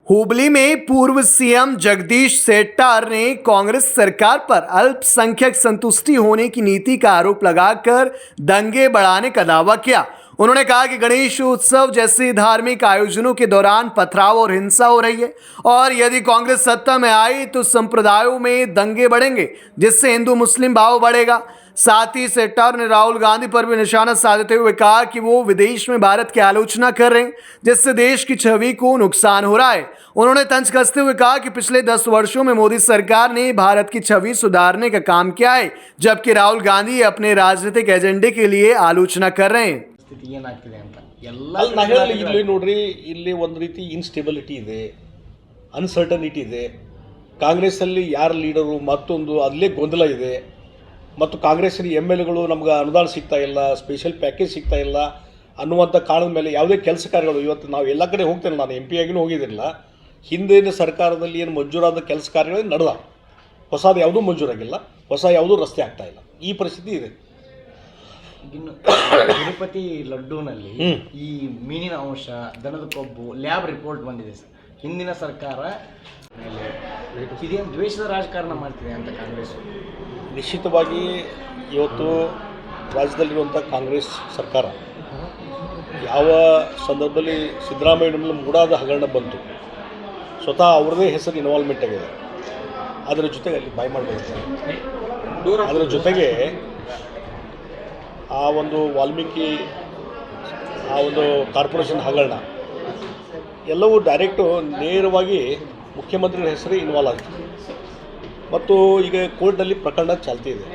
हुबली में पूर्व सीएम जगदीश शेट्टर ने कांग्रेस सरकार पर अल्पसंख्यक संतुष्टि होने की नीति का आरोप लगाकर दंगे बढ़ाने का दावा किया। उन्होंने कहा कि गणेश उत्सव जैसे धार्मिक आयोजनों के दौरान पथराव और हिंसा हो रही है और यदि कांग्रेस सत्ता में आई तो संप्रदायों में दंगे बढ़ेंगे जिससे हिंदू मुस्लिम भाव बढ़ेगा। साथ ही शेट्टर ने राहुल गांधी पर भी निशाना साधते हुए कहा कि वो विदेश में भारत की आलोचना कर रहे हैं जिससे देश की छवि को नुकसान हो रहा है। उन्होंने तंज कसते हुए कहा कि पिछले 10 वर्षों में मोदी सरकार ने भारत की छवि सुधारने का काम किया है जबकि राहुल गांधी अपने राजनीतिक एजेंडे के लिए आलोचना कर रहे हैं। ಸ್ಥಿತಿ ಏನಾಗ್ತಿದೆ ಅಂತ ಅಲ್ಲಿ ನಾ ಹೇಳಿ ಇಲ್ಲಿ ನೋಡ್ರಿ, ಇಲ್ಲಿ ಒಂದು ರೀತಿ ಇನ್ಸ್ಟೆಬಿಲಿಟಿ ಇದೆ, ಅನ್ಸರ್ಟನಿಟಿ ಇದೆ. ಕಾಂಗ್ರೆಸ್ಸಲ್ಲಿ ಯಾರು ಲೀಡರು ಮತ್ತೊಂದು ಅಲ್ಲೇ ಗೊಂದಲ ಇದೆ. ಮತ್ತು ಕಾಂಗ್ರೆಸ್ಸಿನ ಎಮ್ ಎಲ್ ಎಗಳು ನಮ್ಗೆ ಅನುದಾನ ಸಿಗ್ತಾ ಇಲ್ಲ, ಸ್ಪೆಷಲ್ ಪ್ಯಾಕೇಜ್ ಸಿಗ್ತಾ ಇಲ್ಲ ಅನ್ನುವಂಥ ಕಾರಣದ ಮೇಲೆ ಯಾವುದೇ ಕೆಲಸ ಕಾರ್ಯಗಳು ಇವತ್ತು ನಾವು ಎಲ್ಲ ಕಡೆ ಹೋಗ್ತೇನೆ, ನಾನು ಎಂ ಪಿ ಆಗಿನೂ ಹೋಗಿದ್ದಿಲ್ಲ. ಹಿಂದಿನ ಸರ್ಕಾರದಲ್ಲಿ ಏನು ಮಂಜೂರಾದ ಕೆಲಸ ಕಾರ್ಯಗಳು ನಡೆದ, ಹೊಸದು ಯಾವುದೂ ಮಂಜೂರಾಗಿಲ್ಲ, ಹೊಸ ಯಾವುದೂ ರಸ್ತೆ ಆಗ್ತಾ ಇಲ್ಲ. ಈ ಪರಿಸ್ಥಿತಿ ಇದೆ. ಇನ್ನು ತಿರುಪತಿ ಲಡ್ಡೂನಲ್ಲಿ ಈ ಮೀನಿನ ಅಂಶ, ದನದ ಕೊಬ್ಬು ಲ್ಯಾಬ್ ರಿಪೋರ್ಟ್ ಬಂದಿದೆ ಸರ್. ಹಿಂದಿನ ಸರ್ಕಾರ ಮೇಲೆ ಇದೇನು ದ್ವೇಷದ ರಾಜಕಾರಣ ಮಾಡ್ತಿದೆ ಅಂತ ಕಾಂಗ್ರೆಸ್? ನಿಶ್ಚಿತವಾಗಿ ಇವತ್ತು ರಾಜ್ಯದಲ್ಲಿರುವಂಥ ಕಾಂಗ್ರೆಸ್ ಸರ್ಕಾರ ಯಾವ ಸಂದರ್ಭದಲ್ಲಿ ಸಿದ್ದರಾಮಯ್ಯ ಮೇಲೆ ಮೂಡಾದ ಹಗರಣ ಬಂತು, ಸ್ವತಃ ಅವ್ರದ್ದೇ ಹೆಸರು ಇನ್ವಾಲ್ವ್ಮೆಂಟ್ ಆಗಿದೆ. ಅದರ ಜೊತೆಗೆ ಅಲ್ಲಿ ಬಾಯ್ ಮಾಡಬೇಕು. ಅದರ ಜೊತೆಗೆ ಆ ಒಂದು ವಾಲ್ಮೀಕಿ ಆ ಒಂದು ಕಾರ್ಪೊರೇಷನ್ ಹಗರಣ ಎಲ್ಲವೂ ಡೈರೆಕ್ಟು ನೇರವಾಗಿ ಮುಖ್ಯಮಂತ್ರಿಗಳ ಹೆಸರೇ ಇನ್ವಾಲ್ವ್ ಆಗ್ತದೆ ಮತ್ತು ಈಗ ಕೋರ್ಟ್ನಲ್ಲಿ ಪ್ರಕರಣ ಚಾಲ್ತಿ ಇದೆ.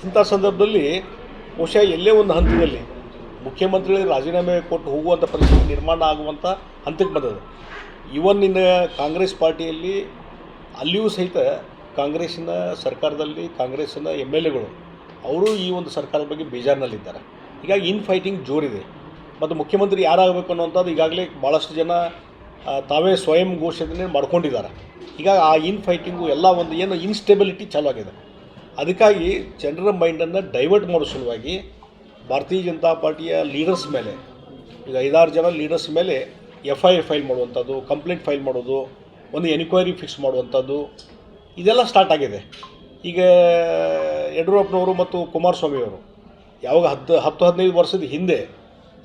ಇಂಥ ಸಂದರ್ಭದಲ್ಲಿ ಬಹುಶಃ ಎಲ್ಲೇ ಒಂದು ಹಂತದಲ್ಲಿ ಮುಖ್ಯಮಂತ್ರಿಗಳಿಗೆ ರಾಜೀನಾಮೆ ಕೊಟ್ಟು ಹೋಗುವಂಥ ಪರಿಸ್ಥಿತಿ ನಿರ್ಮಾಣ ಆಗುವಂಥ ಹಂತಕ್ಕೆ ಬಂದಿದೆ. ಇವನ್ ಇನ್ನು ಕಾಂಗ್ರೆಸ್ ಪಾರ್ಟಿಯಲ್ಲಿ ಅಲ್ಲಿಯೂ ಸಹಿತ ಕಾಂಗ್ರೆಸ್ಸಿನ ಸರ್ಕಾರದಲ್ಲಿ ಕಾಂಗ್ರೆಸ್ಸಿನ ಎಮ್ ಎಲ್ ಎಗಳು ಅವರು ಈ ಒಂದು ಸರ್ಕಾರದ ಬಗ್ಗೆ ಬೇಜಾರಿನಲ್ಲಿದ್ದಾರೆ. ಹೀಗಾಗಿ ಇನ್ ಫೈಟಿಂಗ್ ಜೋರಿದೆ ಮತ್ತು ಮುಖ್ಯಮಂತ್ರಿ ಯಾರಾಗಬೇಕು ಅನ್ನೋಂಥದ್ದು ಈಗಾಗಲೇ ಭಾಳಷ್ಟು ಜನ ತಾವೇ ಸ್ವಯಂ ಘೋಷಣೆ ಮಾಡ್ಕೊಂಡಿದ್ದಾರೆ. ಹೀಗಾಗಿ ಆ ಇನ್ ಫೈಟಿಂಗು ಎಲ್ಲ ಒಂದು ಏನು ಇನ್ಸ್ಟೆಬಿಲಿಟಿ ಚಾಲೂ ಆಗಿದೆ. ಅದಕ್ಕಾಗಿ ಜನರ ಮೈಂಡನ್ನು ಡೈವರ್ಟ್ ಮಾಡೋ ಸಲುವಾಗಿ ಭಾರತೀಯ ಜನತಾ ಪಾರ್ಟಿಯ ಲೀಡರ್ಸ್ ಮೇಲೆ ಈಗ 5-6 ಜನ ಲೀಡರ್ಸ್ ಮೇಲೆ FIR ಫೈಲ್ ಮಾಡುವಂಥದ್ದು, ಕಂಪ್ಲೇಂಟ್ ಫೈಲ್ ಮಾಡೋದು, ಒಂದು ಎನ್ಕ್ವೈರಿ ಫಿಕ್ಸ್ ಮಾಡುವಂಥದ್ದು ಇದೆಲ್ಲ ಸ್ಟಾರ್ಟ್ ಆಗಿದೆ. ಈಗ ಯಡಿಯೂರಪ್ಪನವರು ಮತ್ತು ಕುಮಾರಸ್ವಾಮಿಯವರು ಯಾವಾಗ 10-15 ವರ್ಷದ ಹಿಂದೆ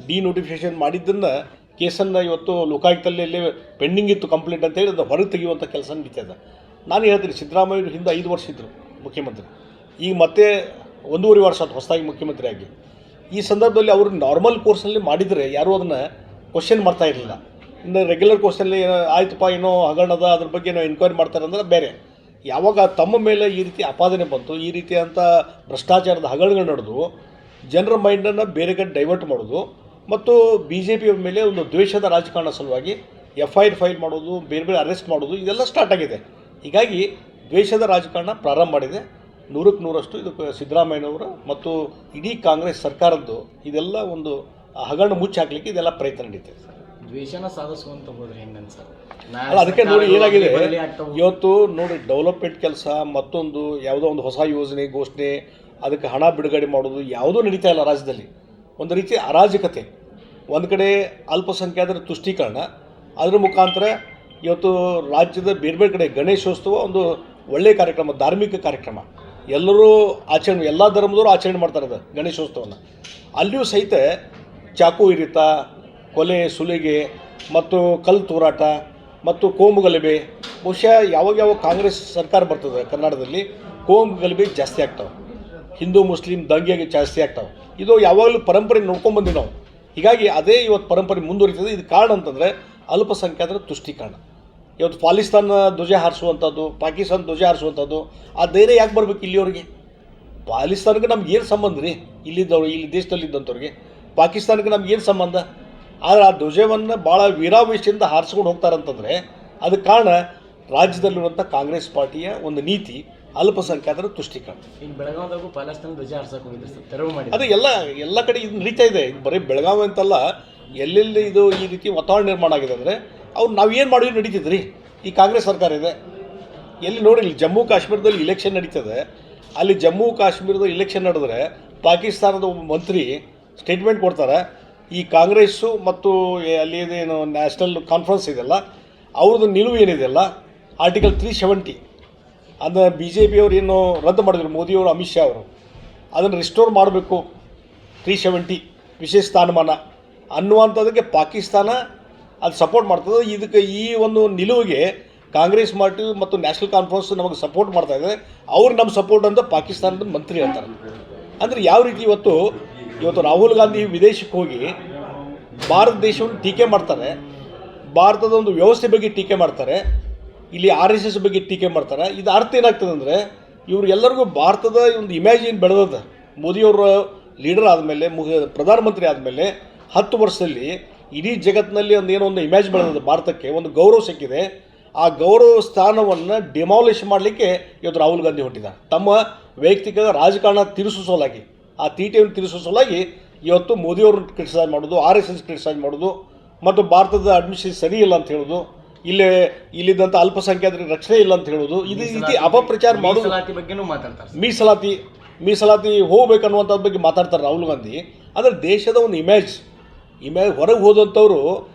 ಡಿನೋಟಿಫಿಕೇಷನ್ ಮಾಡಿದ್ದನ್ನು ಕೇಸನ್ನು ಇವತ್ತು ಲೋಕಾಯುಕ್ತಲ್ಲಿ ಪೆಂಡಿಂಗ್ ಇತ್ತು ಕಂಪ್ಲೇಂಟ್ ಅಂತೇಳಿ ಅದು ಹೊರಗೆ ತೆಗೆಯುವಂಥ ಕೆಲಸ ನಡೀತದೆ. ನಾನು ಹೇಳ್ತೀನಿ, ಸಿದ್ದರಾಮಯ್ಯರು ಹಿಂದೆ 5 ವರ್ಷ ಇದ್ದರು ಮುಖ್ಯಮಂತ್ರಿ, ಈಗ ಮತ್ತೆ 1.5 ವರ್ಷ ಅದು ಹೊಸದಾಗಿ ಮುಖ್ಯಮಂತ್ರಿ ಆಗಿ. ಈ ಸಂದರ್ಭದಲ್ಲಿ ಅವರು ನಾರ್ಮಲ್ ಕೋರ್ಸ್ನಲ್ಲಿ ಮಾಡಿದರೆ ಯಾರೂ ಅದನ್ನು ಕ್ವಶನ್ ಮಾಡ್ತಾ ಇರಲಿಲ್ಲ. ಇನ್ನು ರೆಗ್ಯುಲರ್ ಕೋರ್ಸಲ್ಲಿ ಆಯ್ತಪ್ಪ ಏನೋ ಹಗರಣದ ಅದ್ರ ಬಗ್ಗೆ ಏನೋ ಎನ್ಕ್ವೈರಿ ಮಾಡ್ತಾರೆ ಅಂದರೆ ಬೇರೆ. ಯಾವಾಗ ತಮ್ಮ ಮೇಲೆ ಈ ರೀತಿ ಆಪಾದನೆ ಬಂತು, ಈ ರೀತಿಯಂಥ ಭ್ರಷ್ಟಾಚಾರದ ಹಗರಣಗಳು ನಡೆದು ಜನರ ಮೈಂಡನ್ನು ಬೇರೆ ಕಡೆ ಡೈವರ್ಟ್ ಮಾಡೋದು ಮತ್ತು BJP ಮೇಲೆ ಒಂದು ದ್ವೇಷದ ರಾಜಕಾರಣ ಸಲುವಾಗಿ FIR ಫೈಲ್ ಮಾಡೋದು, ಬೇರೆ ಬೇರೆ ಅರೆಸ್ಟ್ ಮಾಡೋದು ಇದೆಲ್ಲ ಸ್ಟಾರ್ಟ್ ಆಗಿದೆ. ಹೀಗಾಗಿ ದ್ವೇಷದ ರಾಜಕಾರಣ ಪ್ರಾರಂಭ ಮಾಡಿದೆ. 100ಕ್ಕೆ 100ರಷ್ಟು ಇದು ಸಿದ್ದರಾಮಯ್ಯನವರ ಮತ್ತು ಇಡೀ ಕಾಂಗ್ರೆಸ್ ಸರ್ಕಾರದ್ದು ಇದೆಲ್ಲ ಒಂದು ಹಗರಣ ಮುಚ್ಚಿ ಹಾಕಲಿಕ್ಕೆ ಇದೆಲ್ಲ ಪ್ರಯತ್ನ ನಡೀತಿದೆ. ದ್ವೇಷನ ಸಾಧಿಸುವಂತ ಹೋದ್ರೆ ಹೆಂಗನ್ ಸರ್? ಅಲ್ಲ, ಅದಕ್ಕೆ ನೋಡಿ ಏನಾಗಿದೆ ಇವತ್ತು ನೋಡಿ, ಡೆವಲಪ್ಮೆಂಟ್ ಕೆಲಸ ಮತ್ತೊಂದು ಯಾವುದೋ ಒಂದು ಹೊಸ ಯೋಜನೆ ಘೋಷಣೆ ಅದಕ್ಕೆ ಹಣ ಬಿಡುಗಡೆ ಮಾಡೋದು ಯಾವುದೂ ನಡೀತಾ ಇಲ್ಲ ರಾಜ್ಯದಲ್ಲಿ. ಒಂದು ರೀತಿ ಅರಾಜಕತೆ. ಒಂದು ಕಡೆ ಅಲ್ಪಸಂಖ್ಯಾತರ ತುಷ್ಟೀಕರಣ, ಅದರ ಮುಖಾಂತರ ಇವತ್ತು ರಾಜ್ಯದ ಬೇರೆ ಬೇರೆ ಕಡೆ ಗಣೇಶೋತ್ಸವ ಒಂದು ಒಳ್ಳೆಯ ಕಾರ್ಯಕ್ರಮ, ಧಾರ್ಮಿಕ ಕಾರ್ಯಕ್ರಮ, ಎಲ್ಲರೂ ಆಚರಣೆ, ಎಲ್ಲ ಧರ್ಮದವರು ಆಚರಣೆ ಮಾಡ್ತಾರೆ ಅದು ಗಣೇಶೋತ್ಸವನ. ಅಲ್ಲಿಯೂ ಸಹಿತ ಚಾಕು ಇರಿತ, ಕೊಲೆ ಸುಲಿಗೆ ಮತ್ತು ಕಲ್ಲು ತೂರಾಟ ಮತ್ತು ಕೋಮು ಗಲಭೆ. ಬಹುಶಃ ಯಾವಾಗ ಕಾಂಗ್ರೆಸ್ ಸರ್ಕಾರ ಬರ್ತದೆ ಕರ್ನಾಟಕದಲ್ಲಿ ಕೋಮು ಗಲಭೆ ಜಾಸ್ತಿ ಆಗ್ತಾವೆ, ಹಿಂದೂ ಮುಸ್ಲಿಂ ದಂಗೆಗೆ ಜಾಸ್ತಿ ಆಗ್ತಾವೆ. ಇದು ಯಾವಾಗಲೂ ಪರಂಪರೆ ನೋಡ್ಕೊಂಡ್ಬಂದಿವಿ ನಾವು. ಹೀಗಾಗಿ ಅದೇ ಇವತ್ತು ಪರಂಪರೆ ಮುಂದುವರಿತದೆ. ಇದು ಕಾರಣ ಅಂತಂದರೆ ಅಲ್ಪಸಂಖ್ಯಾತರ ತುಷ್ಟೀಕರಣ. ಇವತ್ತು ಪಾಕಿಸ್ತಾನ ಧ್ವಜ ಹಾರಿಸುವಂಥದ್ದು, ಪಾಕಿಸ್ತಾನ ಧ್ವಜ ಹಾರಿಸುವಂಥದ್ದು, ಆ ಧೈರ್ಯ ಯಾಕೆ ಬರಬೇಕು ಇಲ್ಲಿಯವ್ರಿಗೆ? ಪಾಕಿಸ್ತಾನಕ್ಕೆ ನಮ್ಗೆ ಏನು ಸಂಬಂಧ ರೀ? ಇಲ್ಲಿದ್ದವ್ರು, ಇಲ್ಲಿ ದೇಶದಲ್ಲಿದ್ದಂಥವ್ರಿಗೆ ಪಾಕಿಸ್ತಾನಕ್ಕೆ ನಮ್ಗೆ ಏನು ಸಂಬಂಧ? ಆದರೆ ಆ ಧ್ವಜವನ್ನು ಭಾಳ ವೀರಾವೇಶದಿಂದ ಹಾರಿಸ್ಕೊಂಡು ಹೋಗ್ತಾರಂತಂದರೆ ಅದಕ್ಕೆ ಕಾರಣ ರಾಜ್ಯದಲ್ಲಿರುವಂಥ ಕಾಂಗ್ರೆಸ್ ಪಾರ್ಟಿಯ ಒಂದು ನೀತಿ, ಅಲ್ಪಸಂಖ್ಯಾತರ ತುಷ್ಟೀಕರಣ. ಈಗ ಬೆಳಗಾವಿದಾಗೂ ಪಾಕಿಸ್ತಾನ ಧ್ವಜ ಹಾರಿಸಕ್ಕೆ ಹೋಗಿದ್ರು ಸರ್, ತೆರವು ಮಾಡಿ. ಅದು ಎಲ್ಲ ಕಡೆ ಇದು ನಡೀತಾ ಇದೆ. ಇದು ಬರೀ ಬೆಳಗಾವಿ ಅಂತಲ್ಲ, ಎಲ್ಲೆಲ್ಲಿ ಇದು ಈ ರೀತಿ ವಾತಾವರಣ ನಿರ್ಮಾಣ ಆಗಿದೆ ಅಂದರೆ ಅವ್ರು ನಾವೇನು ಮಾಡಿದ್ರು ನಡೀತಿದ್ರಿ. ಈ ಕಾಂಗ್ರೆಸ್ ಸರ್ಕಾರ ಇದೆ ಎಲ್ಲಿ ನೋಡಿ, ಇಲ್ಲಿ ಜಮ್ಮು ಕಾಶ್ಮೀರದಲ್ಲಿ ಇಲೆಕ್ಷನ್ ನಡೀತದೆ. ಅಲ್ಲಿ ಜಮ್ಮು ಕಾಶ್ಮೀರದ ಇಲೆಕ್ಷನ್ ನಡೆದ್ರೆ ಪಾಕಿಸ್ತಾನದ ಒಬ್ಬ ಮಂತ್ರಿ ಸ್ಟೇಟ್ಮೆಂಟ್ ಕೊಡ್ತಾರೆ, ಈ ಕಾಂಗ್ರೆಸ್ಸು ಮತ್ತು ಅಲ್ಲಿ ಏನು ನ್ಯಾಷನಲ್ ಕಾನ್ಫರೆನ್ಸ್ ಇದೆಯಲ್ಲ ಅವ್ರದ್ದು ನಿಲುವು ಏನಿದೆಯಲ್ಲ ಆರ್ಟಿಕಲ್ 370 ಅದನ್ನು BJP ಅವರು ಏನು ರದ್ದು ಮಾಡಿದ್ರು, ಮೋದಿಯವರು, ಅಮಿತ್ ಶಾ ಅವರು ಅದನ್ನು ರಿಸ್ಟೋರ್ ಮಾಡಬೇಕು 370 ವಿಶೇಷ ಸ್ಥಾನಮಾನ ಅನ್ನುವಂಥದ್ದಕ್ಕೆ ಪಾಕಿಸ್ತಾನ ಅದು ಸಪೋರ್ಟ್ ಮಾಡ್ತದೆ. ಇದಕ್ಕೆ ಈ ಒಂದು ನಿಲುವಿಗೆ ಕಾಂಗ್ರೆಸ್ ಪಾರ್ಟಿ ಮತ್ತು ನ್ಯಾಷನಲ್ ಕಾನ್ಫರೆನ್ಸ್ ನಮಗೆ ಸಪೋರ್ಟ್ ಮಾಡ್ತಾ ಇದೆ. ಅವ್ರು ನಮ್ಮ ಸಪೋರ್ಟ್ ಅಂತ ಪಾಕಿಸ್ತಾನದ ಮಂತ್ರಿ ಹೇಳ್ತಾರೆ. ಅಂದರೆ ಯಾವ ರೀತಿ ಇವತ್ತು ರಾಹುಲ್ ಗಾಂಧಿ ವಿದೇಶಕ್ಕೆ ಹೋಗಿ ಭಾರತ ದೇಶವನ್ನು ಟೀಕೆ ಮಾಡ್ತಾರೆ, ಭಾರತದ ಒಂದು ವ್ಯವಸ್ಥೆ ಬಗ್ಗೆ ಟೀಕೆ ಮಾಡ್ತಾರೆ, ಇಲ್ಲಿ RSS ಬಗ್ಗೆ ಟೀಕೆ ಮಾಡ್ತಾರೆ. ಇದು ಅರ್ಥ ಏನಾಗ್ತದೆ ಅಂದರೆ ಇವ್ರಿಗೆಲ್ಲರಿಗೂ ಭಾರತದ ಒಂದು ಇಮೇಜ್ ಏನು ಬೆಳೆದದ, ಮೋದಿಯವರು ಲೀಡರ್ ಆದಮೇಲೆ, ಪ್ರಧಾನಮಂತ್ರಿ ಆದಮೇಲೆ 10 ವರ್ಷದಲ್ಲಿ ಇಡೀ ಜಗತ್ತಿನಲ್ಲಿ ಒಂದು ಇಮೇಜ್ ಬೆಳೆದದ, ಭಾರತಕ್ಕೆ ಒಂದು ಗೌರವ ಸಿಕ್ಕಿದೆ. ಆ ಗೌರವ ಸ್ಥಾನವನ್ನು ಡಿಮಾಲಿಷ್ ಮಾಡಲಿಕ್ಕೆ ಇವತ್ತು ರಾಹುಲ್ ಗಾಂಧಿ ಹೊಟ್ಟಿದ್ದಾರೆ. ತಮ್ಮ ವೈಯಕ್ತಿಕ ರಾಜಕಾರಣ ತಿರುಸೋ ಸಲುವಾಗಿ, ಆ ತೀಟೆಯನ್ನು ತಿರುಸೋ ಸಲುವಾಗಿ ಇವತ್ತು ಮೋದಿಯವ್ರನ್ನ ಕ್ರಿಟಿಸೈಸ್ ಮಾಡೋದು, RSS ಕ್ರಿಟಿಸೈಸ್ ಮಾಡೋದು ಮತ್ತು ಭಾರತದ ಅಡ್ಮಿನಿಸ್ಟ್ರೇಷನ್ ಸರಿ ಇಲ್ಲ ಅಂತ ಹೇಳೋದು, ಇಲ್ಲಿದ್ದಂಥ ಅಲ್ಪಸಂಖ್ಯಾತರಿಗೆ ರಕ್ಷಣೆ ಇಲ್ಲ ಅಂತ ಹೇಳೋದು, ಇದು ರೀತಿ ಅಪಪ್ರಚಾರ ಮಾಡೋದು. ಬಗ್ಗೆನೂ ಮಾತಾಡ್ತಾರೆ. ಮೀಸಲಾತಿ ಹೋಗ್ಬೇಕನ್ನುವಂಥದ್ರ ಬಗ್ಗೆ ಮಾತಾಡ್ತಾರೆ ರಾಹುಲ್ ಗಾಂಧಿ. ಅಂದರೆ ದೇಶದ ಒಂದು ಇಮೇಜ್ ಹೊರಗೆ ಹೋದಂಥವ್ರು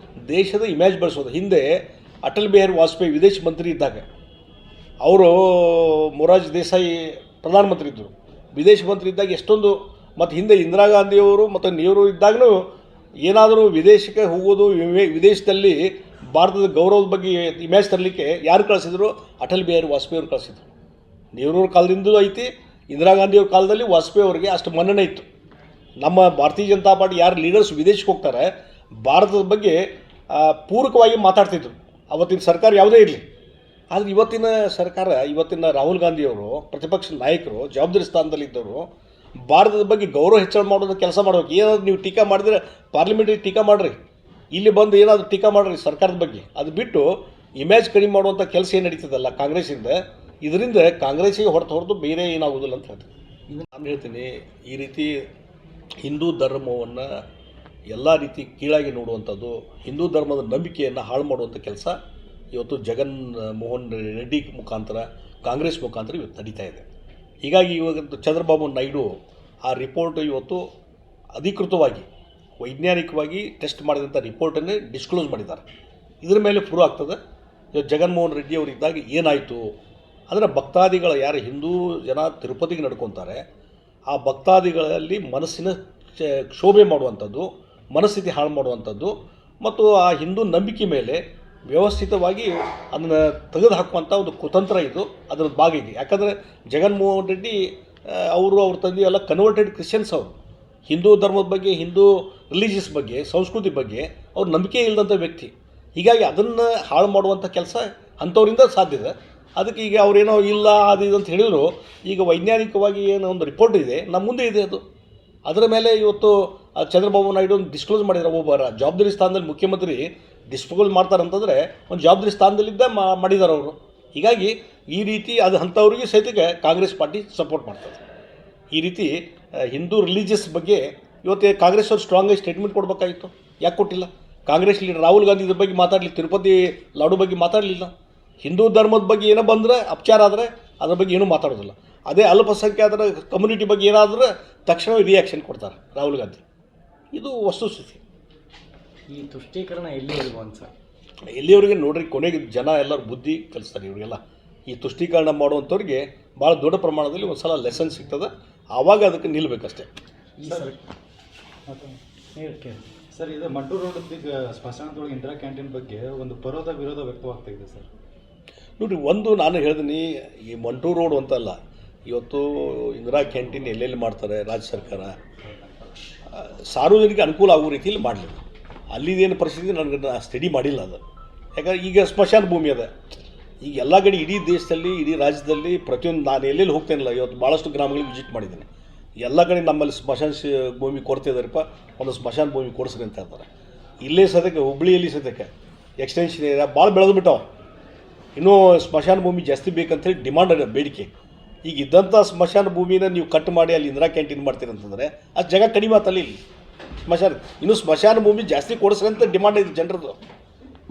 ದೇಶದ ಇಮೇಜ್ ಬೆಳೆಸೋದು. ಹಿಂದೆ ಅಟಲ್ ಬಿಹಾರಿ ವಾಜಪೇಯಿ ವಿದೇಶ ಮಂತ್ರಿ ಇದ್ದಾಗ, ಅವರು ಮೊರಾರ್ಜಿ ದೇಸಾಯಿ ಪ್ರಧಾನಮಂತ್ರಿ ಇದ್ದರು, ವಿದೇಶ ಮಂತ್ರಿ ಇದ್ದಾಗ ಎಷ್ಟೊಂದು, ಮತ್ತು ಹಿಂದೆ ಇಂದಿರಾ ಗಾಂಧಿಯವರು ಮತ್ತು ನೆಹರು ಇದ್ದಾಗಲೂ ಏನಾದರೂ ವಿದೇಶಕ್ಕೆ ಹೋಗೋದು, ವಿದೇಶದಲ್ಲಿ ಭಾರತದ ಗೌರವದ ಬಗ್ಗೆ ಇಮೇಜ್ ತರಲಿಕ್ಕೆ ಯಾರು ಕಳಿಸಿದ್ರು? ಅಟಲ್ ಬಿಹಾರಿ ವಾಜಪೇಯಿ ಅವರು ಕಳಿಸಿದ್ರು. ನೆಹರೂರ ಕಾಲದಿಂದಲೂ ಐತಿ, ಇಂದಿರಾ ಗಾಂಧಿಯವ್ರ ಕಾಲದಲ್ಲಿ ವಾಜಪೇಯಿ ಅವರಿಗೆ ಅಷ್ಟು ಮನ್ನಣೆ ಇತ್ತು. ನಮ್ಮ ಭಾರತೀಯ ಜನತಾ ಪಾರ್ಟಿ ಯಾರು ಲೀಡರ್ಸ್ ವಿದೇಶಕ್ಕೆ ಹೋಗ್ತಾರೆ ಭಾರತದ ಬಗ್ಗೆ ಪೂರಕವಾಗಿ ಮಾತಾಡ್ತಿದ್ರು, ಅವತ್ತಿನ ಸರ್ಕಾರ ಯಾವುದೇ ಇರಲಿ. ಆದರೆ ಇವತ್ತಿನ ಸರ್ಕಾರ, ಇವತ್ತಿನ ರಾಹುಲ್ ಗಾಂಧಿಯವರು ಪ್ರತಿಪಕ್ಷ ನಾಯಕರು, ಜವಾಬ್ದಾರಿ ಸ್ಥಾನದಲ್ಲಿದ್ದವರು ಭಾರತದ ಬಗ್ಗೆ ಗೌರವ ಹೆಚ್ಚಳ ಮಾಡೋದು ಕೆಲಸ ಮಾಡಬೇಕು. ಏನಾದರೂ ನೀವು ಟೀಕಾ ಮಾಡಿದರೆ ಪಾರ್ಲಿಮೆಂಟ್ರಿ ಟೀಕಾ ಮಾಡಿರಿ, ಇಲ್ಲಿ ಬಂದು ಏನಾದರೂ ಟೀಕಾ ಮಾಡಿರಿ ಸರ್ಕಾರದ ಬಗ್ಗೆ. ಅದು ಬಿಟ್ಟು ಇಮೇಜ್ ಕಡಿಮೆ ಮಾಡುವಂಥ ಕೆಲಸ ಏನು ನಡೀತದಲ್ಲ ಕಾಂಗ್ರೆಸ್ಸಿಂದ, ಇದರಿಂದ ಕಾಂಗ್ರೆಸ್ಸಿಗೆ ಹೊರತು ಬೇರೆ ಏನಾಗೋದಿಲ್ಲ ಅಂತ ಹೇಳ್ತೀನಿ. ನಾನು ಹೇಳ್ತೀನಿ, ಈ ರೀತಿ ಹಿಂದೂ ಧರ್ಮವನ್ನು ಎಲ್ಲ ರೀತಿ ಕೀಳಾಗಿ ನೋಡುವಂಥದ್ದು, ಹಿಂದೂ ಧರ್ಮದ ನಂಬಿಕೆಯನ್ನು ಹಾಳು ಮಾಡುವಂಥ ಕೆಲಸ ಇವತ್ತು ಜಗನ್ ಮೋಹನ್ ರೆಡ್ಡಿ ಮುಖಾಂತರ, ಕಾಂಗ್ರೆಸ್ ಮುಖಾಂತರ ಇವತ್ತು ನಡೀತಾ ಇದೆ. ಹೀಗಾಗಿ ಇವಾಗ ಚಂದ್ರಬಾಬು ನಾಯ್ಡು ಆ ರಿಪೋರ್ಟ್ ಇವತ್ತು ಅಧಿಕೃತವಾಗಿ ವೈಜ್ಞಾನಿಕವಾಗಿ ಟೆಸ್ಟ್ ಮಾಡಿದಂಥ ರಿಪೋರ್ಟನ್ನೇ ಡಿಸ್ಕ್ಲೋಸ್ ಮಾಡಿದ್ದಾರೆ. ಇದರ ಮೇಲೆ ಪ್ರೂವ್ ಆಗ್ತದೆ ಇವತ್ತು ಜಗನ್ಮೋಹನ್ ರೆಡ್ಡಿ ಅವರಿದ್ದಾಗ ಏನಾಯಿತು ಅಂದರೆ, ಭಕ್ತಾದಿಗಳ ಯಾರು ಹಿಂದೂ ಜನ ತಿರುಪತಿಗೆ ನಡ್ಕೊತಾರೆ, ಆ ಭಕ್ತಾದಿಗಳಲ್ಲಿ ಮನಸ್ಸಿನ ಕ್ಷೋಭೆ ಮಾಡುವಂಥದ್ದು, ಮನಸ್ಥಿತಿ ಹಾಳು ಮಾಡುವಂಥದ್ದು ಮತ್ತು ಆ ಹಿಂದೂ ನಂಬಿಕೆ ಮೇಲೆ ವ್ಯವಸ್ಥಿತವಾಗಿ ಅದನ್ನು ತೆಗೆದು ಹಾಕುವಂಥ ಒಂದು ಕುತಂತ್ರ ಇದು, ಅದರ ಭಾಗ ಇದೆ. ಯಾಕಂದರೆ ಜಗನ್ಮೋಹನ್ ರೆಡ್ಡಿ ಅವ್ರ ತಂದೆ ಎಲ್ಲ ಕನ್ವರ್ಟೆಡ್ ಕ್ರಿಶ್ಚಿಯನ್ಸ್. ಅವರು ಹಿಂದೂ ಧರ್ಮದ ಬಗ್ಗೆ, ಹಿಂದೂ ರಿಲಿಜಿಯಸ್ ಬಗ್ಗೆ, ಸಂಸ್ಕೃತಿ ಬಗ್ಗೆ ಅವ್ರ ನಂಬಿಕೆ ಇಲ್ಲದಂಥ ವ್ಯಕ್ತಿ. ಹೀಗಾಗಿ ಅದನ್ನು ಹಾಳು ಮಾಡುವಂಥ ಕೆಲಸ ಅಂಥವರಿಂದ ಸಾಧ್ಯ ಇದೆ. ಅದಕ್ಕೆ ಈಗ ಅವರೇನೋ ಇಲ್ಲ ಅದು ಇದು ಅಂತ ಹೇಳಿದ್ರು, ಈಗ ವೈಜ್ಞಾನಿಕವಾಗಿ ಏನೋ ಒಂದು ರಿಪೋರ್ಟ್ ಇದೆ, ನಮ್ಮ ಮುಂದೆ ಇದೆ ಅದು. ಅದರ ಮೇಲೆ ಇವತ್ತು ಚಂದ್ರಬಾಬು ನಾಯ್ಡು ಒಂದು ಡಿಸ್ಕ್ಲೋಸ್ ಮಾಡಿದ್ದಾರೆ. ಒಬ್ಬ ಜವಾಬ್ದಾರಿ ಸ್ಥಾನದಲ್ಲಿ ಮುಖ್ಯಮಂತ್ರಿ ಡಿಸ್ಕ್ಲೋಸ್ ಮಾಡ್ತಾರಂತಂದರೆ ಒಂದು ಜವಾಬ್ದಾರಿ ಸ್ಥಾನದಲ್ಲಿದ್ದ ಮಾಡಿದ್ದಾರೆ ಅವರು. ಹೀಗಾಗಿ ಈ ರೀತಿ ಅದು ಅಂಥವ್ರಿಗೆ ಸಹಿತ ಕಾಂಗ್ರೆಸ್ ಪಾರ್ಟಿ ಸಪೋರ್ಟ್ ಮಾಡ್ತದೆ. ಈ ರೀತಿ ಹಿಂದೂ ರಿಲಿಜಿಯಸ್ ಬಗ್ಗೆ ಇವತ್ತು ಕಾಂಗ್ರೆಸ್ ಅವರು ಸ್ಟ್ರಾಂಗಾಗಿ ಸ್ಟೇಟ್ಮೆಂಟ್ ಕೊಡಬೇಕಾಗಿತ್ತು, ಯಾಕೆ ಕೊಟ್ಟಿಲ್ಲ? ಕಾಂಗ್ರೆಸ್ ಲೀಡರ್ ರಾಹುಲ್ ಗಾಂಧಿ ಇದ್ರ ಬಗ್ಗೆ ಮಾತಾಡಲಿ, ತಿರುಪತಿ ಲಾಡು ಬಗ್ಗೆ ಮಾತಾಡಲಿಲ್ಲ. ಹಿಂದೂ ಧರ್ಮದ ಬಗ್ಗೆ ಏನೋ ಬಂದರೆ, ಅಪಚಾರ ಆದರೆ ಅದ್ರ ಬಗ್ಗೆ ಏನೂ ಮಾತಾಡೋದಿಲ್ಲ. ಅದೇ ಅಲ್ಪಸಂಖ್ಯಾತರ ಕಮ್ಯುನಿಟಿ ಬಗ್ಗೆ ಏನಾದರೂ ತಕ್ಷಣ ರಿಯಾಕ್ಷನ್ ಕೊಡ್ತಾರೆ ರಾಹುಲ್ ಗಾಂಧಿ. ಇದು ವಸ್ತುಸ್ಥಿತಿ. ಈ ತುಷ್ಟೀಕರಣ ಎಲ್ಲಿವರೆಗೂ ಅಂತ ಎಲ್ಲಿವರೆಗೆ ನೋಡ್ರಿ, ಕೊನೆಗೆ ಜನ ಎಲ್ಲರೂ ಬುದ್ಧಿ ಕಲಿಸ್ತಾರೆ ಇವರಿಗೆಲ್ಲ. ಈ ತುಷ್ಟೀಕರಣ ಮಾಡುವಂಥವ್ರಿಗೆ ಭಾಳ ದೊಡ್ಡ ಪ್ರಮಾಣದಲ್ಲಿ ಒಂದು ಸಲ ಲೆಸನ್ ಸಿಗ್ತದೆ, ಆವಾಗ ಅದಕ್ಕೆ ನಿಲ್ಲಬೇಕಷ್ಟೇ. ಸರ್, ಇದು ಮಂಟೂರು ರೋಡ್ ಸ್ಮಶಾನದೊಳಗೆ ಇಂದಿರಾ ಕ್ಯಾಂಟೀನ್ ಬಗ್ಗೆ ಒಂದು ವಿರೋಧ ವ್ಯಕ್ತವಾಗ್ತಾ ಇದೆ ಸರ್. ನೋಡಿರಿ, ಒಂದು ನಾನು ಹೇಳ್ತೀನಿ, ಈ ಮಂಟೂರು ರೋಡ್ ಅಂತಲ್ಲ, ಇವತ್ತು ಇಂದಿರಾ ಕ್ಯಾಂಟೀನ್ ಎಲ್ಲೆಲ್ಲಿ ಮಾಡ್ತಾರೆ ರಾಜ್ಯ ಸರ್ಕಾರ, ಸಾರ್ವಜನಿಕ ಅನುಕೂಲ ಆಗೋ ರೀತಿಯಲ್ಲಿ ಮಾಡಲಿಲ್ಲ. ಅಲ್ಲಿದೇನು ಪರಿಸ್ಥಿತಿ ನನಗೆ ಸ್ಟಡಿ ಮಾಡಿಲ್ಲ ಅದು. ಯಾಕಂದರೆ ಈಗ ಸ್ಮಶಾನ ಭೂಮಿ ಅದ, ಈಗ ಎಲ್ಲ ಕಡೆ ಇಡೀ ದೇಶದಲ್ಲಿ, ಇಡೀ ರಾಜ್ಯದಲ್ಲಿ ಪ್ರತಿಯೊಂದು, ನಾನು ಎಲ್ಲೆಲ್ಲಿ ಹೋಗ್ತೇನಿಲ್ಲ, ಇವತ್ತು ಭಾಳಷ್ಟು ಗ್ರಾಮಗಳಿಗೆ ವಿಸಿಟ್ ಮಾಡಿದ್ದೇನೆ. ಎಲ್ಲ ಕಡೆ ನಮ್ಮಲ್ಲಿ ಸ್ಮಶಾನ ಭೂಮಿ ಕೊರತೆ ಇದಾರಪ್ಪ, ಒಂದು ಸ್ಮಶಾನ ಭೂಮಿ ಕೊಡಿಸ್ರಿ ಅಂತ ಹೇಳ್ತಾರೆ. ಇಲ್ಲೇ ಸದ್ಯಕ್ಕೆ ಹುಬ್ಬಳ್ಳಿಯಲ್ಲಿ ಸದ್ಯಕ್ಕೆ ಎಕ್ಸ್ಟೆನ್ಷನ್ ಏರಿಯಾ ಭಾಳ ಬೆಳೆದ್ಬಿಟ್ಟವು. ಇನ್ನೂ ಸ್ಮಶಾನ ಭೂಮಿ ಜಾಸ್ತಿ ಬೇಕಂತೇಳಿ ಡಿಮಾಂಡ್ ಇದೆ, ಬೇಡಿಕೆ. ಈಗ ಇದ್ದಂಥ ಸ್ಮಶಾನ ಭೂಮಿನ ನೀವು ಕಟ್ ಮಾಡಿ ಅಲ್ಲಿ ಇಂದಿರಾ ಕ್ಯಾಂಟೀನ್ ಮಾಡ್ತೀರಿ ಅಂತಂದರೆ ಅದು ಜಾಗ ಕಡಿಮೆ ಆತಲ್ಲಿ. ಇಲ್ಲಿ ಇನ್ನೂ ಸ್ಮಶಾನ ಭೂಮಿ ಜಾಸ್ತಿ ಕೊಡಿಸ್ರಿ ಅಂತ ಡಿಮಾಂಡ್ ಇದೆ ಜನರದ್ದು.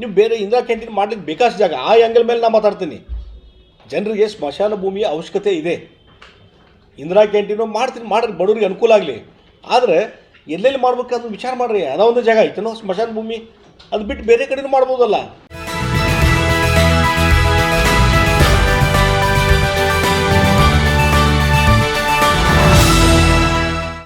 ನೀವು ಬೇರೆ ಇಂದಿರಾ ಕ್ಯಾಂಟೀನ್ ಮಾಡಲಿಕ್ಕೆ ಬೇಕಾಷ್ಟು ಜಾಗ, ಆ ಆ್ಯಂಗಲ್ ಮೇಲೆ ನಾನು ಮಾತಾಡ್ತೀನಿ. ಜನರಿಗೆ ಸ್ಮಶಾನ ಭೂಮಿಯ ಅವಶ್ಯಕತೆ ಇದೆ. ಇಂದಿರಾ ಕ್ಯಾಂಟೀನು ಮಾಡ್ರಿ, ಬಡವರಿಗೆ ಅನುಕೂಲ ಆಗಲಿ. ಆದರೆ ಎಲ್ಲೆಲ್ಲಿ ಮಾಡ್ಬೇಕು ಅದನ್ನು ವಿಚಾರ ಮಾಡಿರಿ. ಅದೋ ಒಂದು ಜಾಗ ಐತನೋ ಸ್ಮಶಾನ ಭೂಮಿ, ಅದು ಬಿಟ್ಟು ಬೇರೆ ಕಡೆನೂ ಮಾಡ್ಬೋದಲ್ಲ.